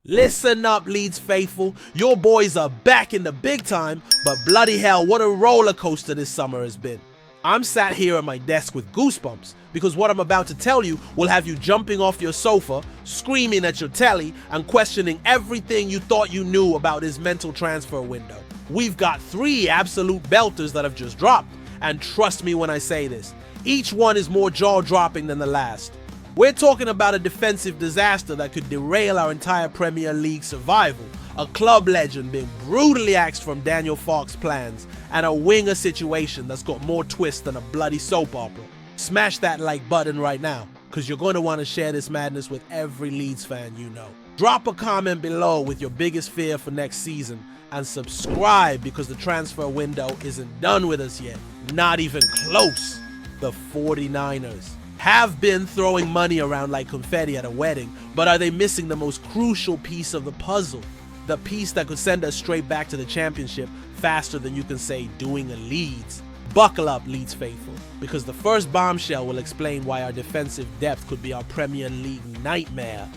Listen up, Leeds faithful. Your boys are back in the big time, but bloody hell, what a roller coaster this summer has been. I'm sat here at my desk with goosebumps because what I'm about to tell you will have you jumping off your sofa, screaming at your telly, and questioning everything you thought you knew about this mental transfer window. We've got 3 absolute belters that have just dropped, and trust me when I say this, each one is more jaw-dropping than the last. We're talking about a defensive disaster that could derail our entire Premier League survival, a club legend being brutally axed from Daniel Farke's plans, and a winger situation that's got more twists than a bloody soap opera. Smash that like button right now, because you're going to want to share this madness with every Leeds fan you know. Drop a comment below with your biggest fear for next season, and subscribe because the transfer window isn't done with us yet. Not even close. The 49ers have been throwing money around like confetti at a wedding, but are they missing the most crucial piece of the puzzle? The piece that could send us straight back to the championship faster than you can say doing a Leeds. Buckle up, Leeds faithful, because the first bombshell will explain why our defensive depth could be our Premier League nightmare.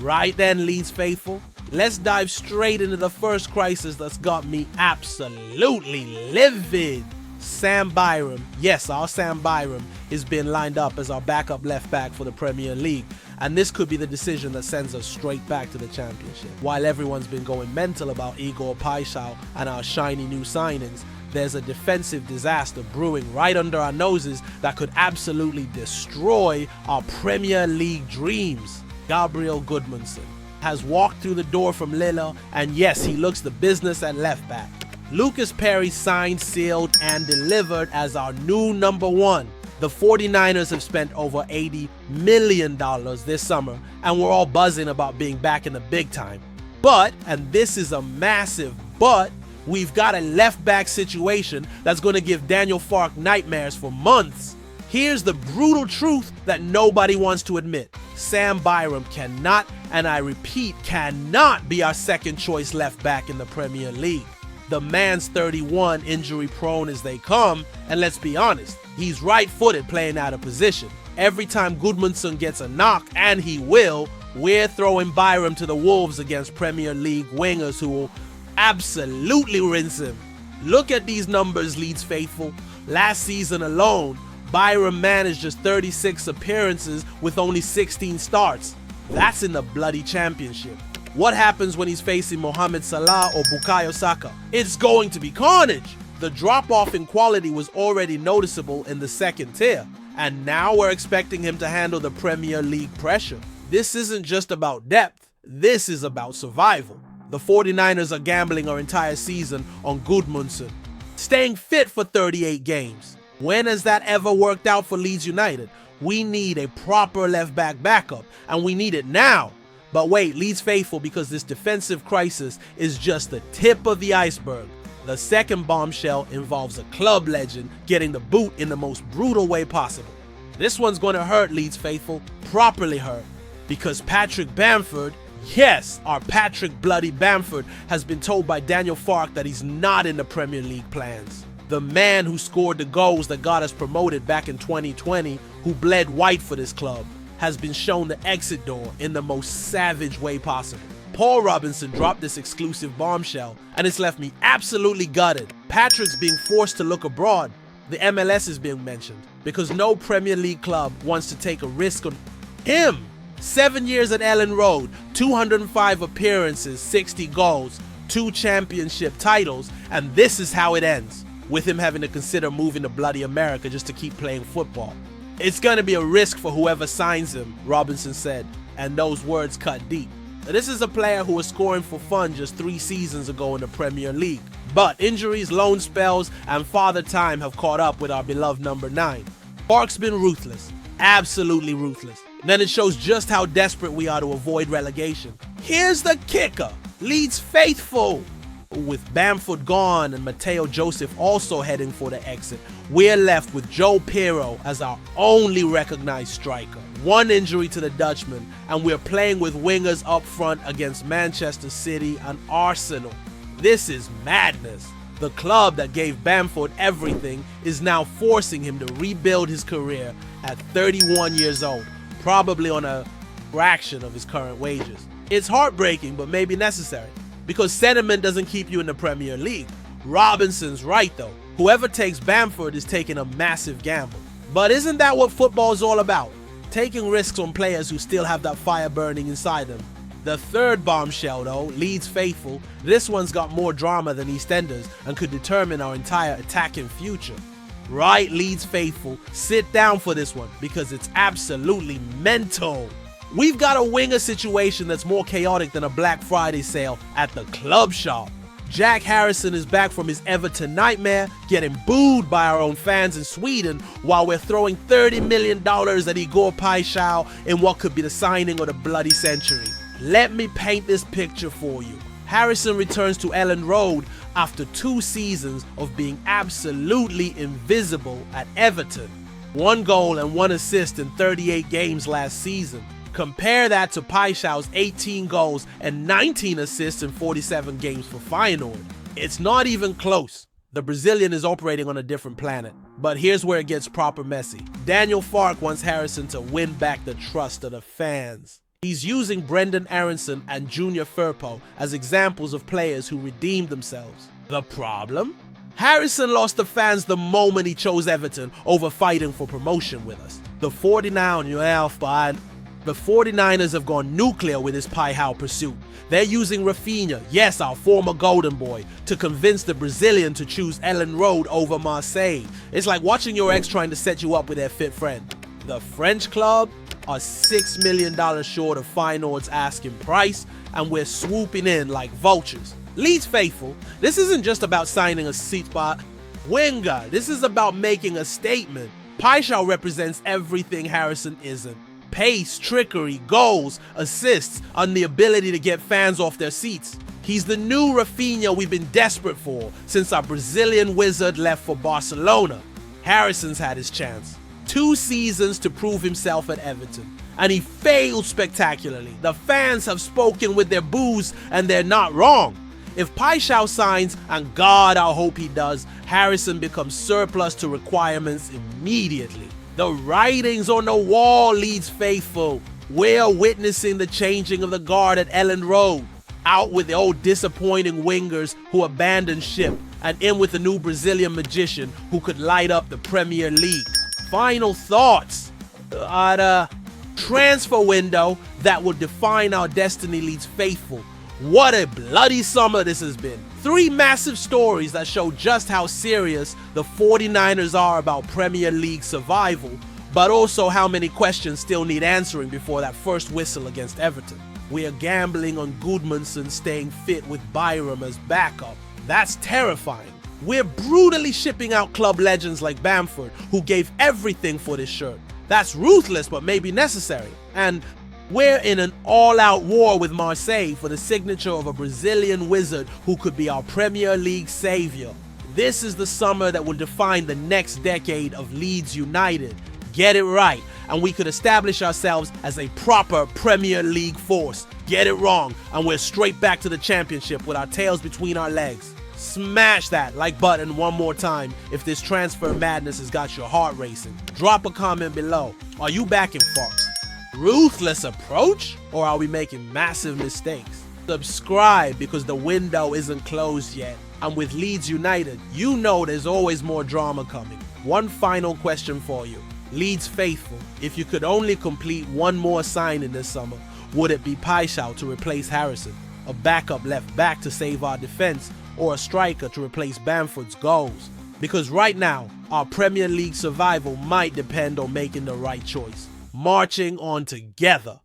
Right then, Leeds faithful, let's dive straight into the first crisis that's got me absolutely livid. Sam Byram, yes, our Sam Byram, is being lined up as our backup left back for the Premier League, and this could be the decision that sends us straight back to the championship. While everyone's been going mental about Igor Paixão and our shiny new signings, there's a defensive disaster brewing right under our noses that could absolutely destroy our Premier League dreams. Gabriel Goodmanson has walked through the door from Lille, and yes, he looks the business at left back. Lucas Perry signed, sealed, and delivered as our new number 1. The 49ers have spent over $80 million this summer, and we're all buzzing about being back in the big time. But, and this is a massive but, we've got a left back situation that's going to give Daniel Farke nightmares for months. Here's the brutal truth that nobody wants to admit. Sam Byram cannot, and I repeat, cannot be our second choice left back in the Premier League. The man's 31, injury prone as they come, and let's be honest, he's right-footed playing out of position. Every time Goodmanson gets a knock, and he will, we're throwing Byram to the wolves against Premier League wingers who will absolutely rinse him. Look at these numbers, Leeds faithful. Last season alone, Byram managed just 36 appearances with only 16 starts. That's in the bloody championship. What happens when he's facing Mohamed Salah or Bukayo Saka? It's going to be carnage. The drop-off in quality was already noticeable in the second tier, and now we're expecting him to handle the Premier League pressure. This isn't just about depth, this is about survival. The 49ers are gambling our entire season on Goodmanson, staying fit for 38 games. When has that ever worked out for Leeds United? We need a proper left-back backup, and we need it now. But wait, Leeds faithful, because this defensive crisis is just the tip of the iceberg. The second bombshell involves a club legend getting the boot in the most brutal way possible. This one's going to hurt, Leeds faithful, properly hurt, because Patrick Bamford, yes, our Patrick Bloody Bamford, has been told by Daniel Farke that he's not in the Premier League plans. The man who scored the goals that got us promoted back in 2020, who bled white for this club, has been shown the exit door in the most savage way possible. Paul Robinson dropped this exclusive bombshell, and it's left me absolutely gutted. Patrick's being forced to look abroad. The MLS is being mentioned, because no Premier League club wants to take a risk on him. 7 years at Elland Road, 205 appearances, 60 goals, 2 championship titles, and this is how it ends, with him having to consider moving to bloody America just to keep playing football. It's going to be a risk for whoever signs him, Robinson said, and those words cut deep. This is a player who was scoring for fun just 3 seasons ago in the Premier League. But injuries, loan spells, and father time have caught up with our beloved number 9. Farke's been ruthless, absolutely ruthless. Then it shows just how desperate we are to avoid relegation. Here's the kicker, Leeds faithful. With Bamford gone and Mateo Joseph also heading for the exit, we're left with Joe Pirro as our only recognized striker. 1 injury to the Dutchman, and we're playing with wingers up front against Manchester City and Arsenal. This is madness. The club that gave Bamford everything is now forcing him to rebuild his career at 31 years old, probably on a fraction of his current wages. It's heartbreaking, but maybe necessary, because sentiment doesn't keep you in the Premier League. Robinson's right though. Whoever takes Bamford is taking a massive gamble. But isn't that what football is all about? Taking risks on players who still have that fire burning inside them. The third bombshell though, Leeds faithful, this one's got more drama than EastEnders and could determine our entire attacking future. Right, Leeds faithful, sit down for this one because it's absolutely mental. We've got a winger situation that's more chaotic than a Black Friday sale at the club shop. Jack Harrison is back from his Everton nightmare, getting booed by our own fans in Sweden while we're throwing $30 million at Igor Paixão in what could be the signing of the bloody century. Let me paint this picture for you. Harrison returns to Elland Road after 2 seasons of being absolutely invisible at Everton. 1 goal and 1 assist in 38 games last season. Compare that to Paixão's 18 goals and 19 assists in 47 games for Feyenoord. It's not even close. The Brazilian is operating on a different planet. But here's where it gets proper messy. Daniel Farke wants Harrison to win back the trust of the fans. He's using Brendan Aronson and Junior Firpo as examples of players who redeemed themselves. The problem? Harrison lost the fans the moment he chose Everton over fighting for promotion with us. The 49ers have gone nuclear with this Paixão pursuit. They're using Rafinha, yes, our former golden boy, to convince the Brazilian to choose Elland Road over Marseille. It's like watching your ex trying to set you up with their fit friend. The French club are $6 million short of Feyenoord's asking price, and we're swooping in like vultures. Leeds faithful, this isn't just about signing a seat spot winger. This is about making a statement. Paixão represents everything Harrison isn't. Pace, trickery, goals, assists, and the ability to get fans off their seats. He's the new Rafinha we've been desperate for since our Brazilian wizard left for Barcelona. Harrison's had his chance. 2 seasons to prove himself at Everton, and he failed spectacularly. The fans have spoken with their boos, and they're not wrong. If Paixão signs, and God I hope he does, Harrison becomes surplus to requirements immediately. The writing's on the wall, Leeds faithful. We're witnessing the changing of the guard at Elland Road. Out with the old disappointing wingers who abandoned ship, and in with the new Brazilian magician who could light up the Premier League. Final thoughts. Transfer window that will define our destiny, Leeds faithful. What a bloody summer this has been. 3 massive stories that show just how serious the 49ers are about Premier League survival, but also how many questions still need answering before that first whistle against Everton. We are gambling on Goodmanson staying fit with Byram as backup. That's terrifying. We're brutally shipping out club legends like Bamford, who gave everything for this shirt. That's ruthless, but maybe necessary. And we're in an all-out war with Marseille for the signature of a Brazilian wizard who could be our Premier League savior. This is the summer that will define the next decade of Leeds United. Get it right, and we could establish ourselves as a proper Premier League force. Get it wrong, and we're straight back to the championship with our tails between our legs. Smash that like button one more time if this transfer madness has got your heart racing. Drop a comment below. Are you backing Farke? Ruthless approach? Or are we making massive mistakes? Subscribe because the window isn't closed yet. And with Leeds United, you know there's always more drama coming. One final question for you. Leeds faithful, if you could only complete one more signing this summer, would it be Paixão to replace Harrison, a backup left back to save our defense, or a striker to replace Bamford's goals? Because right now, our Premier League survival might depend on making the right choice. Marching on together.